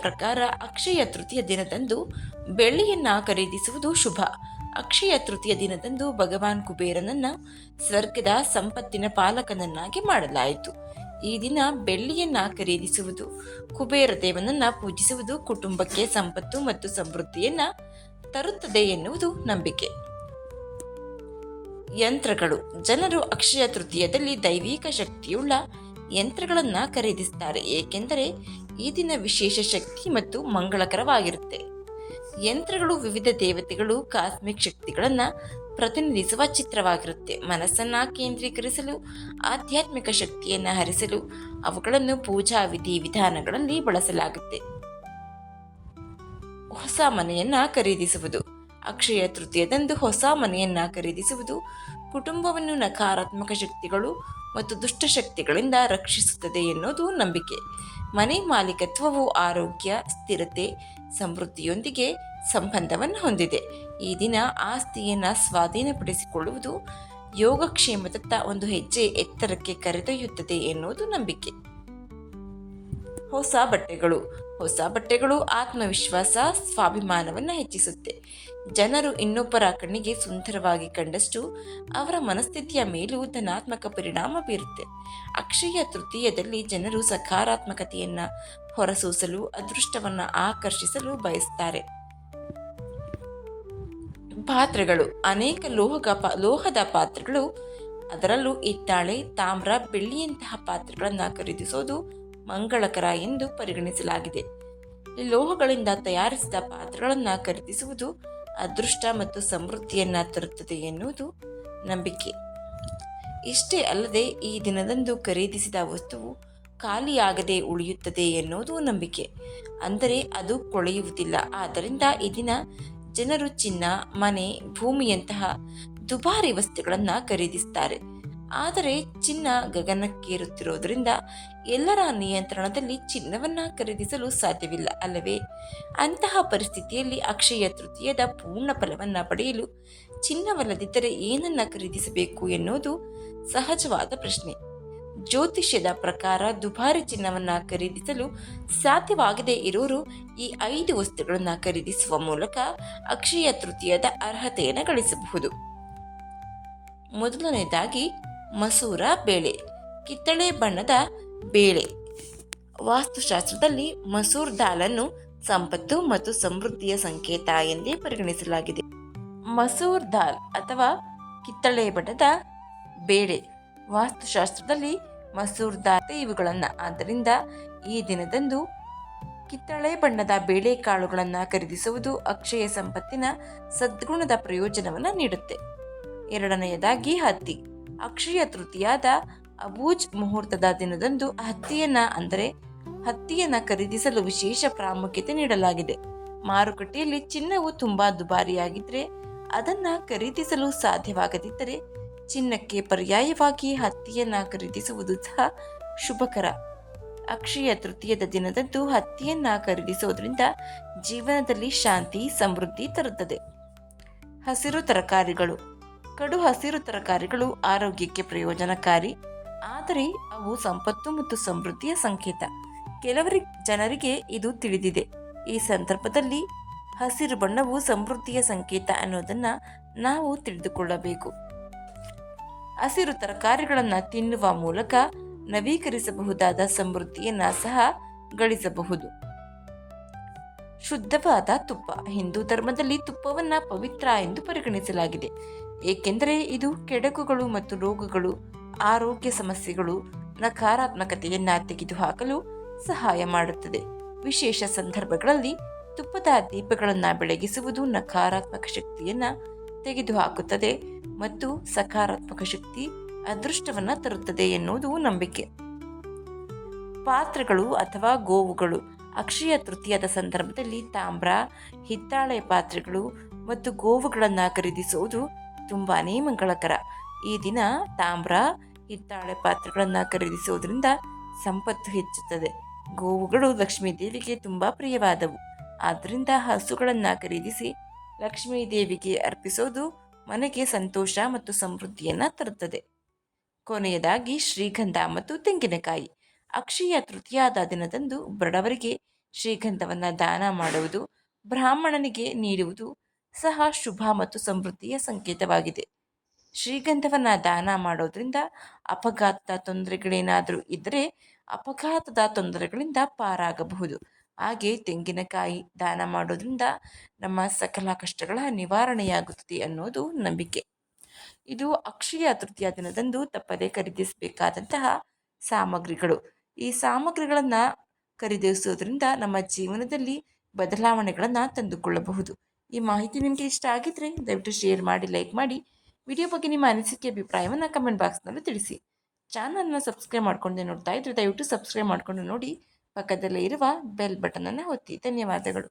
ಪ್ರಕಾರ ಅಕ್ಷಯ ತೃತೀಯ ದಿನದಂದು ಬೆಳ್ಳಿಯನ್ನ ಖರೀದಿಸುವುದು ಶುಭ. ಅಕ್ಷಯ ತೃತೀಯ ದಿನದಂದು ಭಗವಾನ್ ಕುಬೇರನನ್ನ ಸ್ವರ್ಗದ ಸಂಪತ್ತಿನ ಪಾಲಕನನ್ನಾಗಿ ಮಾಡಲಾಯಿತು. ಈ ದಿನ ಬೆಳ್ಳಿಯನ್ನ ಖರೀದಿಸುವುದು, ಕುಬೇರ ದೇವನನ್ನ ಪೂಜಿಸುವುದು ಕುಟುಂಬಕ್ಕೆ ಸಂಪತ್ತು ಮತ್ತು ಸಮೃದ್ಧಿಯನ್ನ ತರುತ್ತದೆ ಎನ್ನುವುದು ನಂಬಿಕೆ. ಯಂತ್ರಗಳು. ಜನರು ಅಕ್ಷಯ ತೃತೀಯದಲ್ಲಿ ದೈವಿಕ ಶಕ್ತಿಯುಳ್ಳ ಯಂತ್ರಗಳನ್ನ ಖರೀದಿಸುತ್ತಾರೆ, ಏಕೆಂದರೆ ಈ ದಿನ ವಿಶೇಷ ಶಕ್ತಿ ಮತ್ತು ಮಂಗಳಕರವಾಗಿರುತ್ತೆ. ಯಂತ್ರಗಳು ವಿವಿಧ ದೇವತೆಗಳು, ಕಾಸ್ಮಿಕ್ ಶಕ್ತಿಗಳನ್ನ ಪ್ರತಿನಿಧಿಸುವ ಚಿತ್ರವಾಗಿರುತ್ತೆ. ಮನಸ್ಸನ್ನ ಕೇಂದ್ರೀಕರಿಸಲು, ಆಧ್ಯಾತ್ಮಿಕ ಶಕ್ತಿಯನ್ನ ಹರಿಸಲು ಅವುಗಳನ್ನು ಪೂಜಾ ವಿಧಿ ವಿಧಾನಗಳಲ್ಲಿ ಬಳಸಲಾಗುತ್ತೆ. ಹೊಸ ಮನೆಯನ್ನ ಖರೀದಿಸುವುದು. ಅಕ್ಷಯ ತೃತೀಯದಂದು ಹೊಸ ಮನೆಯನ್ನ ಖರೀದಿಸುವುದು ಕುಟುಂಬವನ್ನು ನಕಾರಾತ್ಮಕ ಶಕ್ತಿಗಳು ಮತ್ತು ದುಷ್ಟಶಕ್ತಿಗಳಿಂದ ರಕ್ಷಿಸುತ್ತದೆ ಎನ್ನುವುದು ನಂಬಿಕೆ. ಮನೆ ಮಾಲೀಕತ್ವವು ಆರೋಗ್ಯ, ಸ್ಥಿರತೆ, ಸಮೃದ್ಧಿಯೊಂದಿಗೆ ಸಂಬಂಧವನ್ನು ಹೊಂದಿದೆ. ಈ ದಿನ ಆಸ್ತಿಯನ್ನು ಸ್ವಾಧೀನಪಡಿಸಿಕೊಳ್ಳುವುದು ಯೋಗಕ್ಷೇಮದತ್ತ ಒಂದು ಹೆಜ್ಜೆ ಎತ್ತರಕ್ಕೆ ಕರೆದೊಯ್ಯುತ್ತದೆ ಎನ್ನುವುದು ನಂಬಿಕೆ. ಹೊಸ ಬಟ್ಟೆಗಳು. ಹೊಸ ಬಟ್ಟೆಗಳು ಆತ್ಮವಿಶ್ವಾಸ, ಸ್ವಾಭಿಮಾನವನ್ನು ಹೆಚ್ಚಿಸುತ್ತೆ. ಜನರು ಇನ್ನೊಬ್ಬರ ಕಣ್ಣಿಗೆ ಸುಂದರವಾಗಿ ಕಂಡಷ್ಟು ಅವರ ಮನಸ್ಥಿತಿಯ ಮೇಲೂ ಧನಾತ್ಮಕ ಪರಿಣಾಮ ಬೀರುತ್ತೆ. ಅಕ್ಷಯ ತೃತೀಯದಲ್ಲಿ ಜನರು ಸಕಾರಾತ್ಮಕತೆಯನ್ನ ಹೊರಸೂಸಲು, ಅದೃಷ್ಟವನ್ನ ಆಕರ್ಷಿಸಲು ಬಯಸ್ತಾರೆ. ಪಾತ್ರೆಗಳು. ಅನೇಕ ಲೋಹದ ಪಾತ್ರೆಗಳು, ಅದರಲ್ಲೂ ಹಿತ್ತಾಳೆ, ತಾಮ್ರ, ಬೆಳ್ಳಿಯಂತಹ ಪಾತ್ರೆಗಳನ್ನು ಖರೀದಿಸೋದು ಮಂಗಳಕರ ಎಂದು ಪರಿಗಣಿಸಲಾಗಿದೆ. ಈ ಲೋಹಗಳಿಂದ ತಯಾರಿಸಿದ ಪಾತ್ರೆಗಳನ್ನು ಖರೀದಿಸುವುದು ಅದೃಷ್ಟ ಮತ್ತು ಸಮೃದ್ಧಿಯನ್ನ ತರುತ್ತದೆ ಎನ್ನುವುದು ನಂಬಿಕೆ. ಇಷ್ಟೇ ಅಲ್ಲದೆ ಈ ದಿನದಂದು ಖರೀದಿಸಿದ ವಸ್ತುವು ಖಾಲಿಯಾಗದೆ ಉಳಿಯುತ್ತದೆ ಎನ್ನುವುದು ನಂಬಿಕೆ. ಅಂದರೆ ಅದು ಕೊಳೆಯುವುದಿಲ್ಲ. ಆದ್ದರಿಂದ ಈ ದಿನ ಜನರು ಚಿನ್ನ, ಮನೆ, ಭೂಮಿಯಂತಹ ದುಬಾರಿ ವಸ್ತುಗಳನ್ನು ಖರೀದಿಸುತ್ತಾರೆ. ಆದರೆ ಚಿನ್ನ ಗಗನಕ್ಕೇರುತ್ತಿರುವುದರಿಂದ ಎಲ್ಲರ ನಿಯಂತ್ರಣದಲ್ಲಿ ಚಿನ್ನವನ್ನ ಖರೀದಿಸಲು ಸಾಧ್ಯವಿಲ್ಲ ಅಲ್ಲವೇ? ಅಂತಹ ಪರಿಸ್ಥಿತಿಯಲ್ಲಿ ಅಕ್ಷಯ ತೃತೀಯದ ಪೂರ್ಣ ಫಲವನ್ನ ಪಡೆಯಲು ಚಿನ್ನವಲ್ಲದಿದ್ದರೆ ಏನನ್ನ ಖರೀದಿಸಬೇಕು ಎನ್ನುವುದು ಸಹಜವಾದ ಪ್ರಶ್ನೆ. ಜ್ಯೋತಿಷ್ಯದ ಪ್ರಕಾರ ದುಬಾರಿ ಚಿನ್ನವನ್ನ ಖರೀದಿಸಲು ಸಾಧ್ಯವಾಗದೇ ಇರೋರು ಈ 5 ವಸ್ತುಗಳನ್ನು ಖರೀದಿಸುವ ಮೂಲಕ ಅಕ್ಷಯ ತೃತೀಯದ ಅರ್ಹತೆಯನ್ನು ಗಳಿಸಬಹುದು. ಮೊದಲನೇದಾಗಿ ಮಸೂರ ಬೇಳೆ, ಕಿತ್ತಳೆ ಬಣ್ಣದ ಬೇಳೆ. ವಾಸ್ತುಶಾಸ್ತ್ರದಲ್ಲಿ ಮಸೂರ್ ದಾಲನ್ನು ಸಂಪತ್ತು ಮತ್ತು ಸಮೃದ್ಧಿಯ ಸಂಕೇತ ಎಂದೇ ಪರಿಗಣಿಸಲಾಗಿದೆ. ಮಸೂರ್ ದಾಲ್ ಅಥವಾ ಕಿತ್ತಳೆ ಬಣ್ಣದ ಬೇಳೆ ವಾಸ್ತುಶಾಸ್ತ್ರದಲ್ಲಿ ಮಸೂರ್ ದಾಲ್ ಇವುಗಳನ್ನ. ಆದ್ದರಿಂದ ಈ ದಿನದಂದು ಕಿತ್ತಳೆ ಬಣ್ಣದ ಬೇಳೆಕಾಳುಗಳನ್ನು ಖರೀದಿಸುವುದು ಅಕ್ಷಯ ಸಂಪತ್ತಿನ ಸದ್ಗುಣದ ಪ್ರಯೋಜನವನ್ನು ನೀಡುತ್ತೆ. ಎರಡನೆಯದಾಗಿ ಹತ್ತಿ. ಅಕ್ಷಯ ತೃತೀಯಾದ ಅಬೂಜ್ ಮುಹೂರ್ತದ ದಿನದಂದು ಹತ್ತಿಯನ್ನ ಖರೀದಿಸಲು ವಿಶೇಷ ಪ್ರಾಮುಖ್ಯತೆ ನೀಡಲಾಗಿದೆ. ಮಾರುಕಟ್ಟೆಯಲ್ಲಿ ಚಿನ್ನವು ತುಂಬಾ ದುಬಾರಿಯಾಗಿದ್ದರೆ ಅದನ್ನ ಖರೀದಿಸಲು ಸಾಧ್ಯವಾಗದಿದ್ದರೆ ಚಿನ್ನಕ್ಕೆ ಪರ್ಯಾಯವಾಗಿ ಹತ್ತಿಯನ್ನ ಖರೀದಿಸುವುದು ಸಹ ಶುಭಕರ. ಅಕ್ಷಯ ತೃತೀಯದ ದಿನದಂದು ಹತ್ತಿಯನ್ನ ಖರೀದಿಸುವುದರಿಂದ ಜೀವನದಲ್ಲಿ ಶಾಂತಿ, ಸಮೃದ್ಧಿ ತರುತ್ತದೆ. ಹಸಿರು ತರಕಾರಿಗಳು. ಕಡು ಹಸಿರು ತರಕಾರಿಗಳು ಆರೋಗ್ಯಕ್ಕೆ ಪ್ರಯೋಜನಕಾರಿ, ಆದರೆ ಅವು ಸಂಪತ್ತು ಮತ್ತು ಸಮೃದ್ಧಿಯ ಸಂಕೇತ. ಜನರಿಗೆ ಇದು ತಿಳಿದಿದೆ. ಈ ಸಂದರ್ಭದಲ್ಲಿ ಹಸಿರು ಬಣ್ಣವು ಸಮೃದ್ಧಿಯ ಸಂಕೇತ ಅನ್ನೋದನ್ನ ನಾವು ತಿಳಿದುಕೊಳ್ಳಬೇಕು. ಹಸಿರು ತರಕಾರಿಗಳನ್ನು ತಿನ್ನುವ ಮೂಲಕ ನವೀಕರಿಸಬಹುದಾದ ಸಮೃದ್ಧಿಯನ್ನ ಸಹ ಗಳಿಸಬಹುದು. ಶುದ್ಧವಾದ ತುಪ್ಪ. ಹಿಂದೂ ಧರ್ಮದಲ್ಲಿ ತುಪ್ಪವನ್ನ ಪವಿತ್ರ ಎಂದು ಪರಿಗಣಿಸಲಾಗಿದೆ, ಏಕೆಂದರೆ ಇದು ಕೆಡಕುಗಳು ಮತ್ತು ರೋಗಗಳು, ಆರೋಗ್ಯ ಸಮಸ್ಯೆಗಳು, ನಕಾರಾತ್ಮಕತೆಯನ್ನ ತೆಗೆದುಹಾಕಲು ಸಹಾಯ ಮಾಡುತ್ತದೆ. ವಿಶೇಷ ಸಂದರ್ಭಗಳಲ್ಲಿ ತುಪ್ಪದ ದೀಪಗಳನ್ನ ಬೆಳಗಿಸುವುದು ನಕಾರಾತ್ಮಕ ಶಕ್ತಿಯನ್ನ ತೆಗೆದುಹಾಕುತ್ತದೆ ಮತ್ತು ಸಕಾರಾತ್ಮಕ ಶಕ್ತಿ, ಅದೃಷ್ಟವನ್ನ ತರುತ್ತದೆ ಎನ್ನುವುದು ನಂಬಿಕೆ. ಪಾತ್ರೆಗಳು ಅಥವಾ ಗೋವುಗಳು. ಅಕ್ಷಯ ತೃತೀಯದ ಸಂದರ್ಭದಲ್ಲಿ ತಾಮ್ರ, ಹಿತ್ತಾಳೆ ಪಾತ್ರೆಗಳು ಮತ್ತು ಗೋವುಗಳನ್ನು ಖರೀದಿಸುವುದು ತುಂಬಾನೇ ಮಂಗಳಕರ. ಈ ದಿನ ತಾಮ್ರ, ಹಿತ್ತಾಳೆ ಪಾತ್ರೆಗಳನ್ನು ಖರೀದಿಸುವುದರಿಂದ ಸಂಪತ್ತು ಹೆಚ್ಚುತ್ತದೆ. ಗೋವುಗಳು ಲಕ್ಷ್ಮೀ ದೇವಿಗೆ ತುಂಬಾ ಪ್ರಿಯವಾದವು. ಆದ್ದರಿಂದ ಹಸುಗಳನ್ನು ಖರೀದಿಸಿ ಲಕ್ಷ್ಮೀ ದೇವಿಗೆ ಅರ್ಪಿಸೋದು ಮನೆಗೆ ಸಂತೋಷ ಮತ್ತು ಸಮೃದ್ಧಿಯನ್ನ ತರುತ್ತದೆ. ಕೊನೆಯದಾಗಿ ಶ್ರೀಗಂಧ ಮತ್ತು ತೆಂಗಿನಕಾಯಿ. ಅಕ್ಷಯ ತೃತೀಯಾದ ದಿನದಂದು ಬಡವರಿಗೆ ಶ್ರೀಗಂಧವನ್ನು ದಾನ ಮಾಡುವುದು, ಬ್ರಾಹ್ಮಣನಿಗೆ ನೀಡುವುದು ಸಹ ಶುಭ ಮತ್ತು ಸಮೃದ್ಧಿಯ ಸಂಕೇತವಾಗಿದೆ. ಶ್ರೀಗಂಧವನ್ನು ದಾನ ಮಾಡೋದ್ರಿಂದ ಅಪಘಾತದ ತೊಂದರೆಗಳೇನಾದರೂ ಇದ್ದರೆ ಅಪಘಾತದ ತೊಂದರೆಗಳಿಂದ ಪಾರಾಗಬಹುದು. ಹಾಗೆ ತೆಂಗಿನಕಾಯಿ ದಾನ ಮಾಡೋದ್ರಿಂದ ನಮ್ಮ ಸಕಲ ಕಷ್ಟಗಳ ನಿವಾರಣೆಯಾಗುತ್ತದೆ ಅನ್ನೋದು ನಂಬಿಕೆ. ಇದು ಅಕ್ಷಯ ತೃತೀಯ ದಿನದಂದು ತಪ್ಪದೇ ಖರೀದಿಸಬೇಕಾದಂತಹ ಸಾಮಗ್ರಿಗಳು. ಈ ಸಾಮಗ್ರಿಗಳನ್ನು ಖರೀದಿಸೋದ್ರಿಂದ ನಮ್ಮ ಜೀವನದಲ್ಲಿ ಬದಲಾವಣೆಗಳನ್ನು ತಂದುಕೊಳ್ಳಬಹುದು. ಈ ಮಾಹಿತಿ ನಿಮಗೆ ಇಷ್ಟ ಆಗಿದ್ರೆ ದಯವಿಟ್ಟು ಶೇರ್ ಮಾಡಿ, ಲೈಕ್ ಮಾಡಿ. ವಿಡಿಯೋ ಬಗ್ಗೆ ನಿಮ್ಮ ಅನಿಸಿಕೆ ಅಭಿಪ್ರಾಯವನ್ನು ಕಮೆಂಟ್ ಬಾಕ್ಸ್ನಲ್ಲಿ ತಿಳಿಸಿ. ಚಾನಲ್ನ ಸಬ್ಸ್ಕ್ರೈಬ್ ಮಾಡ್ಕೊಂಡು ನೋಡ್ತಾ ಇದ್ರೆ ದಯವಿಟ್ಟು ಸಬ್ಸ್ಕ್ರೈಬ್ ಮಾಡಿಕೊಂಡು ನೋಡಿ. ಪಕ್ಕದಲ್ಲೇ ಇರುವ ಬೆಲ್ ಬಟನನ್ನು ಒತ್ತಿ. ಧನ್ಯವಾದಗಳು.